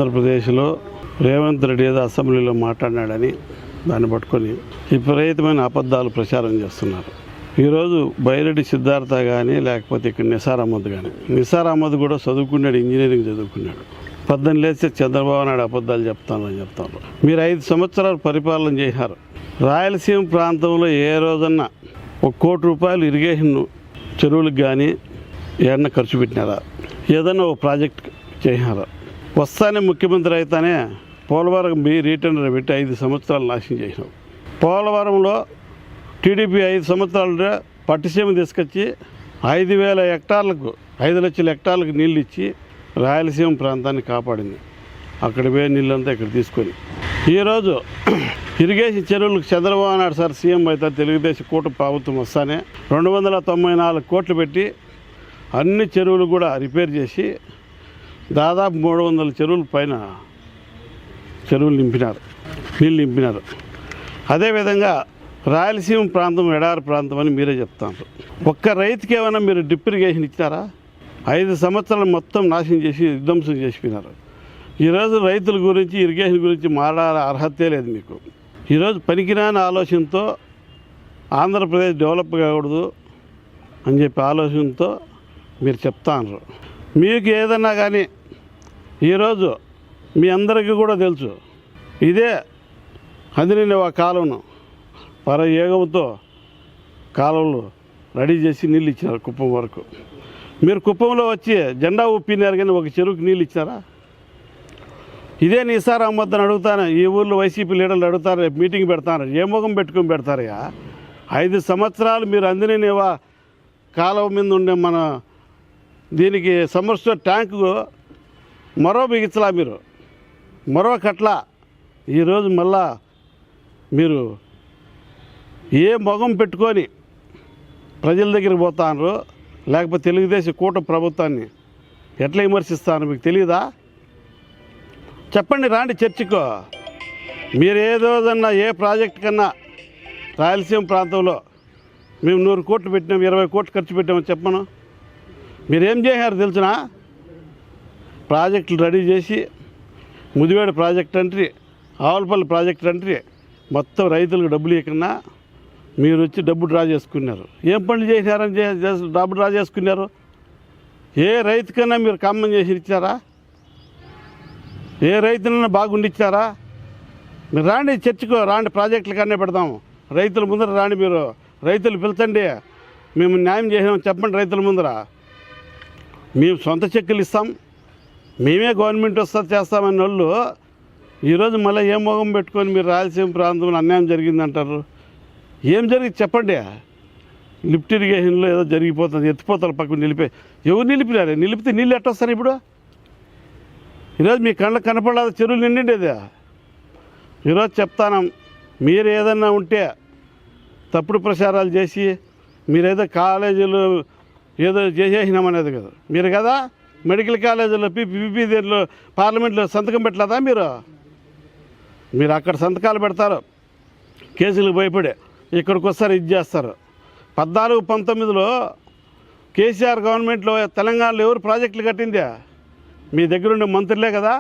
ఆంధ్రప్రదేశ్లో రేవంత్ రెడ్డి ఏదో అసెంబ్లీలో మాట్లాడినాడని దాన్ని పట్టుకొని విపరీతమైన అబద్ధాలు ప్రచారం చేస్తున్నారు. ఈరోజు బైరెడ్డి సిద్ధార్థ కానీ లేకపోతే ఇక్కడ నిసార్ అహ్మద్ కానీ, నిసార్ అహ్మద్ కూడా చదువుకున్నాడు, ఇంజనీరింగ్ చదువుకున్నాడు. పొద్దున్న లేస్తే చంద్రబాబు నాయుడు అబద్ధాలు చెప్తాను. మీరు 5 సంవత్సరాలు పరిపాలన చేశారు. రాయలసీమ ప్రాంతంలో ఏ రోజన్నా ₹1 కోటి ఇరిగేషన్ చెరువులకు కానీ ఏమన్నా ఖర్చు పెట్టినారా? ఏదన్నా ఒక ప్రాజెక్ట్ చేసినారా? వస్తానే ముఖ్యమంత్రి అయితేనే పోలవరం రీటెండర్ పెట్టి 5 సంవత్సరాలు నాశనం చేసినావు. పోలవరంలో టీడీపీ 5 సంవత్సరాలు పట్టిసీమ తీసుకొచ్చి 5,000 హెక్టార్లకు 5 లక్షల హెక్టార్లకు నీళ్ళు ఇచ్చి రాయలసీమ ప్రాంతాన్ని కాపాడింది. అక్కడ పోయే నీళ్ళంతా ఇక్కడ తీసుకొని ఈరోజు ఇరిగేషన్ చెరువులకు చంద్రబాబు నాయుడు సార్ సీఎం అయితే తెలుగుదేశం కూటమి ప్రభుత్వం వస్తానే 294 కోట్లు పెట్టి అన్ని చెరువులు కూడా రిపేర్ చేసి దాదాపు 300 చెరువుల పైన నీళ్ళు నింపినారు. అదేవిధంగా రాయలసీమ ప్రాంతం ఎడారి ప్రాంతం అని మీరే చెప్తారు. ఒక్క రైతుకి ఏమైనా మీరు డ్రిప్ ఇరిగేషన్ ఇచ్చారా? 5 సంవత్సరాలు మొత్తం నాశనం చేసి విధ్వంసం చేసిపోయినారు. ఈరోజు రైతుల గురించి ఇరిగేషన్ గురించి మాట్లాడే అర్హతే లేదు మీకు. ఈరోజు పనికిరాని ఆలోచనతో ఆంధ్రప్రదేశ్ డెవలప్ కాకూడదు అని చెప్పి ఆలోచనతో మీరు చెప్తాను. మీకు ఏదన్నా కానీ ఈరోజు మీ అందరికీ కూడా తెలుసు, ఇదే హంద్రీనివా కాలువను పరయోగంతో కాలువలు రెడీ చేసి నీళ్ళు ఇచ్చినారు కుప్పం వరకు. మీరు కుప్పంలో వచ్చి జెండా ఊపినారు కానీ ఒక చెరువుకి నీళ్ళు ఇచ్చారా? ఇదే నిసార్ అహ్మద్ అని అడుగుతాను. ఈ ఊళ్ళో వైసీపీ లీడర్లు అడుగుతారు, రేపు మీటింగ్ పెడతారు. ఏ ముఖం పెట్టుకొని పెడతారయ్యా? 5 సంవత్సరాలు మీరు హంద్రీనివా కాలువ మీద ఉండే మన దీనికి సమ్మర్స్టోర్ ట్యాంకు మరో బిగించలా, మీరు మరో కట్లా. ఈరోజు మళ్ళా మీరు ఏ మొగం పెట్టుకొని ప్రజల దగ్గరికి పోతారు, లేకపోతే తెలుగుదేశం కూటమి ప్రభుత్వాన్ని ఎట్లా విమర్శిస్తాను మీకు తెలియదా? చెప్పండి, రాండి చర్చకు. మీరు ఏదోదన్నా ఏ ప్రాజెక్ట్ కన్నా రాయలసీమ ప్రాంతంలో మేము 100 కోట్లు పెట్టినాం, 20 కోట్లు ఖర్చు పెట్టామని చెప్పను. మీరేం చేశారు తెలిసిన? ప్రాజెక్టులు రెడీ చేసి ముదివేడు ప్రాజెక్ట్ అంట్రీ, ఆవులపల్లి ప్రాజెక్ట్ అంట్రీ మొత్తం రైతులకు డబ్బులు ఇవ్వకుండా మీరు వచ్చి డబ్బు డ్రా చేసుకున్నారు. ఏం పనులు చేశారని డబ్బు డ్రా చేసుకున్నారు? ఏ రైతుకన్నా మీరు కమ్మం చేసి ఇచ్చారా? ఏ రైతులన్నా బాగుండిచ్చారా? మీరు రాండి చర్చకు, రాండి ప్రాజెక్టుల కన్నా పెడదాము. రైతుల ముందర రాండి, మీరు రైతులు పిలిచండి, మేము న్యాయం చేసాం చెప్పండి. రైతుల ముందర మేము సొంత చెక్కులు ఇస్తాం, మేమే గవర్నమెంట్ వస్తా చేస్తామని వాళ్ళు ఈరోజు మళ్ళీ ఏం మొగం పెట్టుకొని మీరు రాయలసీమ ప్రాంతంలో అన్యాయం జరిగిందంటారు. ఏం జరిగింది చెప్పండి? లిఫ్ట్ ఇరిగేషన్లో ఏదో జరిగిపోతుంది, ఎత్తిపోతారు పక్కన ఎవరు నిలిపినారు? నిలిపితే నీళ్ళు ఎట్టొస్తారు ఇప్పుడు? ఈరోజు మీ కళ్ళకు కనపడలేదు చెరువులు నిండిండేది. ఈరోజు చెప్తాను, మీరు ఏదన్నా ఉంటే తప్పుడు ప్రచారాలు చేసి మీరేదో కాలేజీలు ఏదో చేసేసినామనేది కదా. మీరు కదా మెడికల్ కాలేజీలో పీపీ దీంట్లో పార్లమెంట్లో సంతకం పెట్టలేదా? మీరు అక్కడ సంతకాలు పెడతారు, కేసులకు భయపడే ఇక్కడికి వస్తారు, ఇది చేస్తారు. 14-19లో కేసీఆర్ గవర్నమెంట్లో తెలంగాణలో ఎవరు ప్రాజెక్టులు కట్టిందే? మీ దగ్గరుండే మంత్రులే కదా,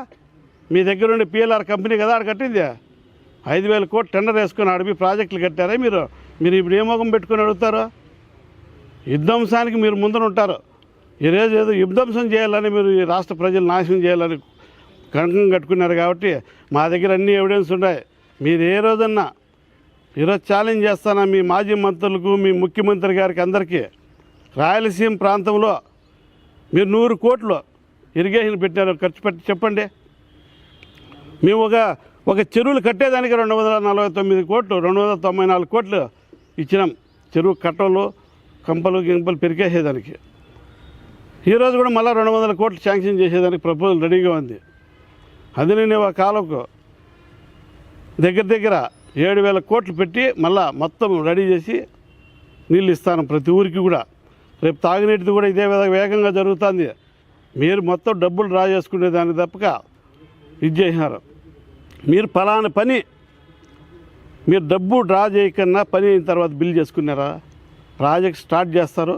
మీ దగ్గరుండే పిఎల్ఆర్ కంపెనీ కదా ఆడ కట్టిందే. 5,000 కోట్లు టెండర్ వేసుకొని ఆడిపి ప్రాజెక్టులు కట్టారా? మీరు ఇప్పుడు ఏ ముఖం పెట్టుకొని అడుగుతారు? విధ్వంసానికి మీరు ముందర ఉంటారు. ఈరోజు ఏదో విధ్వంసం చేయాలని మీరు ఈ రాష్ట్ర ప్రజలు నాశనం చేయాలని కంకణం కట్టుకున్నారు. కాబట్టి మా దగ్గర అన్ని ఎవిడెన్స్ ఉన్నాయి. మీరు ఏ రోజన్నా ఈరోజు ఛాలెంజ్ చేస్తానా మీ మాజీ మంత్రులకు, మీ ముఖ్యమంత్రి గారికి అందరికీ, రాయలసీమ ప్రాంతంలో మీరు 100 కోట్లు ఇరిగేషన్ పెట్టినారు, ఖర్చు పెట్టి చెప్పండి. మేము ఒక చెరువులు కట్టేదానికి 249 కోట్లు 294 కోట్లు ఇచ్చినాం. చెరువు కట్టలు కంపలు గింపలు పెరికేసేదానికి. ఈరోజు కూడా మళ్ళీ 200 కోట్లు శాంక్షన్ చేసేదానికి ప్రపోజల్ రెడీగా ఉంది. హంద్రీనివా కాలువకు దగ్గర 7,000 కోట్లు పెట్టి మళ్ళా మొత్తం రెడీ చేసి నీళ్ళు ఇస్తాను ప్రతి ఊరికి కూడా. రేపు తాగునీటిది కూడా ఇదే వేగంగా జరుగుతుంది. మీరు మొత్తం డబ్బులు డ్రా చేసుకునేదానికి తప్పక ఇది చేసినారు. మీరు ఫలానా పని మీరు డబ్బు డ్రా చేయకన్నా పని అయిన తర్వాత బిల్ చేసుకున్నారా? ప్రాజెక్ట్ స్టార్ట్ చేస్తారు,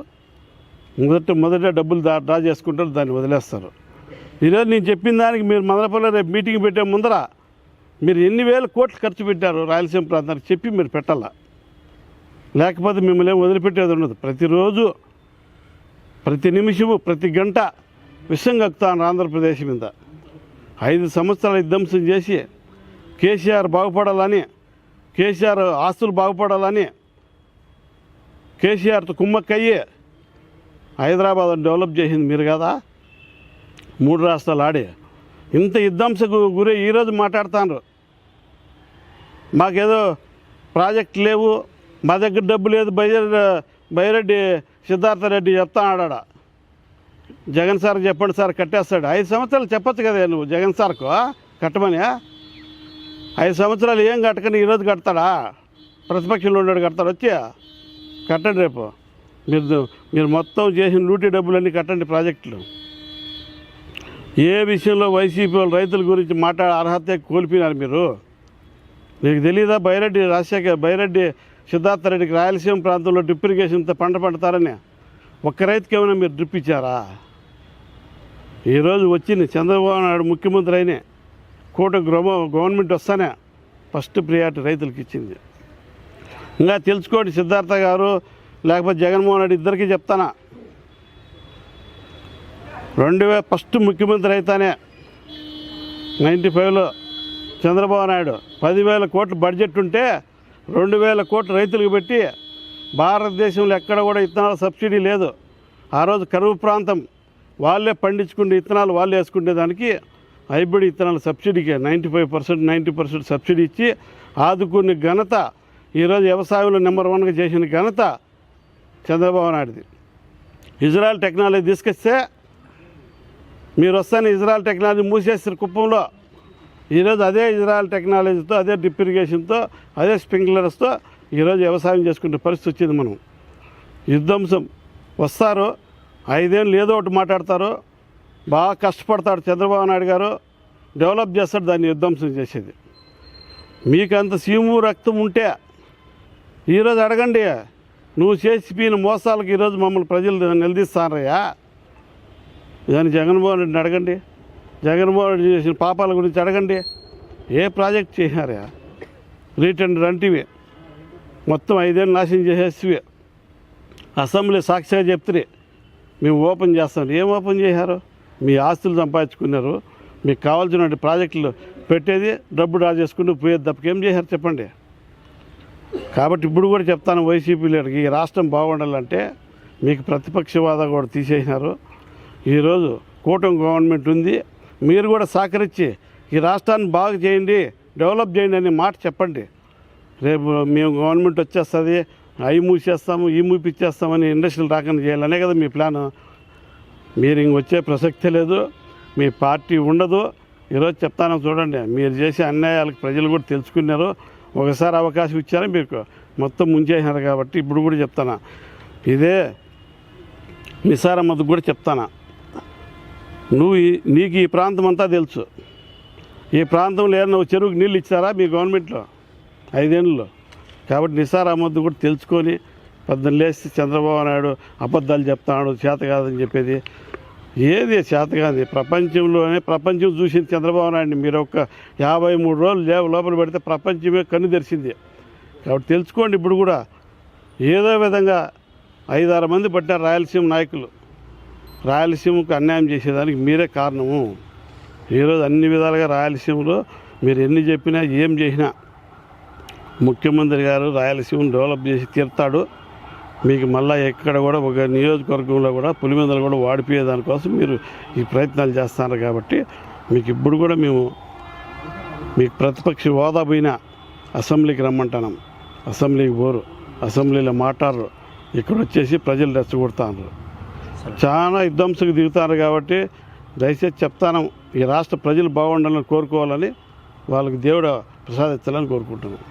మొదట డబ్బులు డ్రా చేసుకుంటారు, దాన్ని వదిలేస్తారు. ఈరోజు నేను చెప్పిన దానికి మీరు మదనపల్లిలో రేపు మీటింగ్ పెట్టే ముందర మీరు ఎన్ని వేల కోట్లు ఖర్చు పెట్టారు రాయలసీమ ప్రాంతానికి చెప్పి మీరు పెట్టాల. లేకపోతే మిమ్మల్ని వదిలిపెట్టేది ఉండదు. ప్రతిరోజు ప్రతి నిమిషము ప్రతి గంట విషం కక్కుతాను ఆంధ్రప్రదేశ్ మీద. 5 సంవత్సరాలు విధ్వంసం చేసి కేసీఆర్ బాగుపడాలని, కేసీఆర్ ఆస్తులు బాగుపడాలని కేసీఆర్తో కుమ్మక్కయ్యి హైదరాబాద్ డెవలప్ చేసింది మీరు కదా. 3 రాష్ట్రాలు ఆడి ఇంత విధ్వంసకు గురి ఈరోజు మాట్లాడుతాను. మాకేదో ప్రాజెక్ట్ లేవు, మా దగ్గర డబ్బు లేదు, బైరెడ్డి సిద్ధార్థరెడ్డి చెప్తా ఆడాడ. జగన్ సార్ చెప్పండి సార్ కట్టేస్తాడు. 5 సంవత్సరాలు చెప్పచ్చు కదా నువ్వు జగన్ సార్కు కట్టమని. 5 సంవత్సరాలు ఏం కట్టకని ఈరోజు కడతాడా? ప్రతిపక్షంలో ఉన్నాడు కడతాడు. వచ్చి కట్టండి రేపు. మీరు మొత్తం చేసిన లూటీ డబ్బులన్నీ కట్టండి ప్రాజెక్టులు. ఏ విషయంలో వైసీపీ వాళ్ళు రైతుల గురించి మాట్లాడే అర్హత కోల్పోయినారు మీరు. మీకు తెలియదా బైరెడ్డి సిద్ధార్థరెడ్డికి రాయలసీమ ప్రాంతంలో డ్రిప్ ఇరిగేషన్తో పంట పండుతారని? ఒక్క రైతుకి ఏమైనా మీరు డ్రిప్ ఇచ్చారా? ఈరోజు వచ్చింది చంద్రబాబు నాయుడు ముఖ్యమంత్రి అయినే గవర్నమెంట్ వస్తానే ఫస్ట్ ప్రియారిటీ రైతులకు ఇచ్చింది. ఇంకా తెలుసుకోండి సిద్ధార్థ గారు లేకపోతే జగన్మోహన్ రెడ్డి ఇద్దరికీ చెప్తానా. ఫస్ట్ ముఖ్యమంత్రి అయితేనే 95లో చంద్రబాబు నాయుడు 10,000 కోట్ల బడ్జెట్ ఉంటే 2,000 కోట్లు రైతులకు పెట్టి భారతదేశంలో ఎక్కడ కూడా విత్తనాల సబ్సిడీ లేదు. ఆ రోజు కరువు ప్రాంతం వాళ్ళే పండించుకునే విత్తనాలు వాళ్ళు వేసుకునే దానికి హైబ్రిడ్ విత్తనాల సబ్సిడీకి 95%, 90% సబ్సిడీ ఇచ్చి ఆదుకునే ఘనత ఈరోజు వ్యవసాయంలో నెంబర్ 1గా చేసిన ఘనత చంద్రబాబు నాయుడుది. ఇజ్రాయెల్ టెక్నాలజీ తీసుకొస్తే మీరు వస్తానే ఇజ్రాయెల్ టెక్నాలజీ మూసేస్తారు కుప్పంలో. ఈరోజు అదే ఇజ్రాయెల్ టెక్నాలజీతో, అదే డ్రిప్ ఇరిగేషన్తో, అదే స్ప్రింక్లర్స్తో ఈరోజు వ్యవసాయం చేసుకునే పరిస్థితి వచ్చింది. మనం విధ్వంసం వస్తారు, 5 ఏళ్ళు ఏదో ఒకటి మాట్లాడతారు, బాగా కష్టపడతాడు చంద్రబాబు నాయుడు గారు, డెవలప్ చేస్తాడు, దాన్ని విధ్వంసం చేసేది. మీకు అంత సీము రక్తం ఉంటే ఈరోజు అడగండి. నువ్వు చేసిపోయిన మోసాలకు ఈరోజు మమ్మల్ని ప్రజలు నిలదీస్తారయ్యా. దాన్ని జగన్మోహన్ రెడ్డిని అడగండి. జగన్మోహన్ రెడ్డి చేసిన పాపాల గురించి అడగండి. ఏ ప్రాజెక్ట్ చేసినారా? రీట్ అండ్ రంటివి మొత్తం 5 ఏళ్ళు నాశనం చేసేసివి. అసెంబ్లీ సాక్షిగా చెప్తే మేము ఓపెన్ చేస్తాం. ఏం ఓపెన్ చేశారు? మీ ఆస్తులు సంపాదించుకున్నారు, మీకు కావాల్సిన ప్రాజెక్టులు పెట్టేది, డబ్బు డ్రా చేసుకుంటూ పోయేది తప్ప ఏం చేశారు చెప్పండి. కాబట్టి ఇప్పుడు కూడా చెప్తాను వైసీపీ లీడర్కి, ఈ రాష్ట్రం బాగుండాలంటే మీకు ప్రతిపక్ష హోదా కూడా తీసేసినారు. ఈరోజు కూటమి గవర్నమెంట్ ఉంది, మీరు కూడా సహకరించి ఈ రాష్ట్రాన్ని బాగు చేయండి, డెవలప్ చేయండి అనే మాట చెప్పండి. రేపు మేము గవర్నమెంట్ వచ్చేస్తుంది, అవి మూసేస్తాము, ఈ మూపిచ్చేస్తామని ఇండస్ట్రీలు రాకుండా చేయాలనే కదా మీ ప్లాను. మీరు ఇంక వచ్చే ప్రసక్తే లేదు, మీ పార్టీ ఉండదు. ఈరోజు చెప్తాను చూడండి, మీరు చేసే అన్యాయాలకు ప్రజలు కూడా తెలుసుకున్నారు. ఒకసారి అవకాశం ఇచ్చారు, మీకు మొత్తం ముంచేసినారు. కాబట్టి ఇప్పుడు కూడా చెప్తాను, ఇదే నిసార్ అహ్మద్కు కూడా చెప్తాను, నీకు ఈ ప్రాంతం అంతా తెలుసు. ఈ ప్రాంతంలో నువ్వు చెరువుకి నీళ్ళు ఇచ్చారా మీ గవర్నమెంట్లో 5 ఏళ్ళలో? కాబట్టి నిసార్ అహ్మద్ కూడా తెలుసుకొని పొద్దున్న లేచి చంద్రబాబు నాయుడు అబద్ధాలు చెప్తాడు, చేత కాదని చెప్పేది ఏది చేత కాదు. ప్రపంచం చూసింది చంద్రబాబు నాయుడిని. మీరు ఒక 53 రోజులు లోపల పెడితే ప్రపంచమే కన్ను తెరిచింది. కాబట్టి తెలుసుకోండి. ఇప్పుడు కూడా ఏదో విధంగా 5-6 మంది పట్టారు రాయలసీమ నాయకులు. రాయలసీమకు అన్యాయం చేసేదానికి మీరే కారణము. ఈరోజు అన్ని విధాలుగా రాయలసీమలో మీరు ఎన్ని చెప్పినా ఏం చేసినా ముఖ్యమంత్రి గారు రాయలసీమను డెవలప్ చేసి తీరుతాడు. మీకు మళ్ళీ ఎక్కడ కూడా ఒక నియోజకవర్గంలో కూడా పులివెందులు కూడా వాడిపోయే దానికోసం మీరు ఈ ప్రయత్నాలు చేస్తున్నారు. కాబట్టి మీకు ఇప్పుడు కూడా మేము మీకు ప్రతిపక్ష హోదా పోయినా అసెంబ్లీకి రమ్మంటున్నాం. అసెంబ్లీకి పోరు, అసెంబ్లీలో మాట్లాడరు, ఇక్కడ వచ్చేసి ప్రజలు రెచ్చగొడతారు, చాలా విధ్వంసకు దిగుతారు. కాబట్టి దయచేసి చెప్తాను, ఈ రాష్ట్ర ప్రజలు బాగుండాలని కోరుకోవాలని, వాళ్ళకి దేవుడు ప్రసాదించాలని కోరుకుంటున్నాను.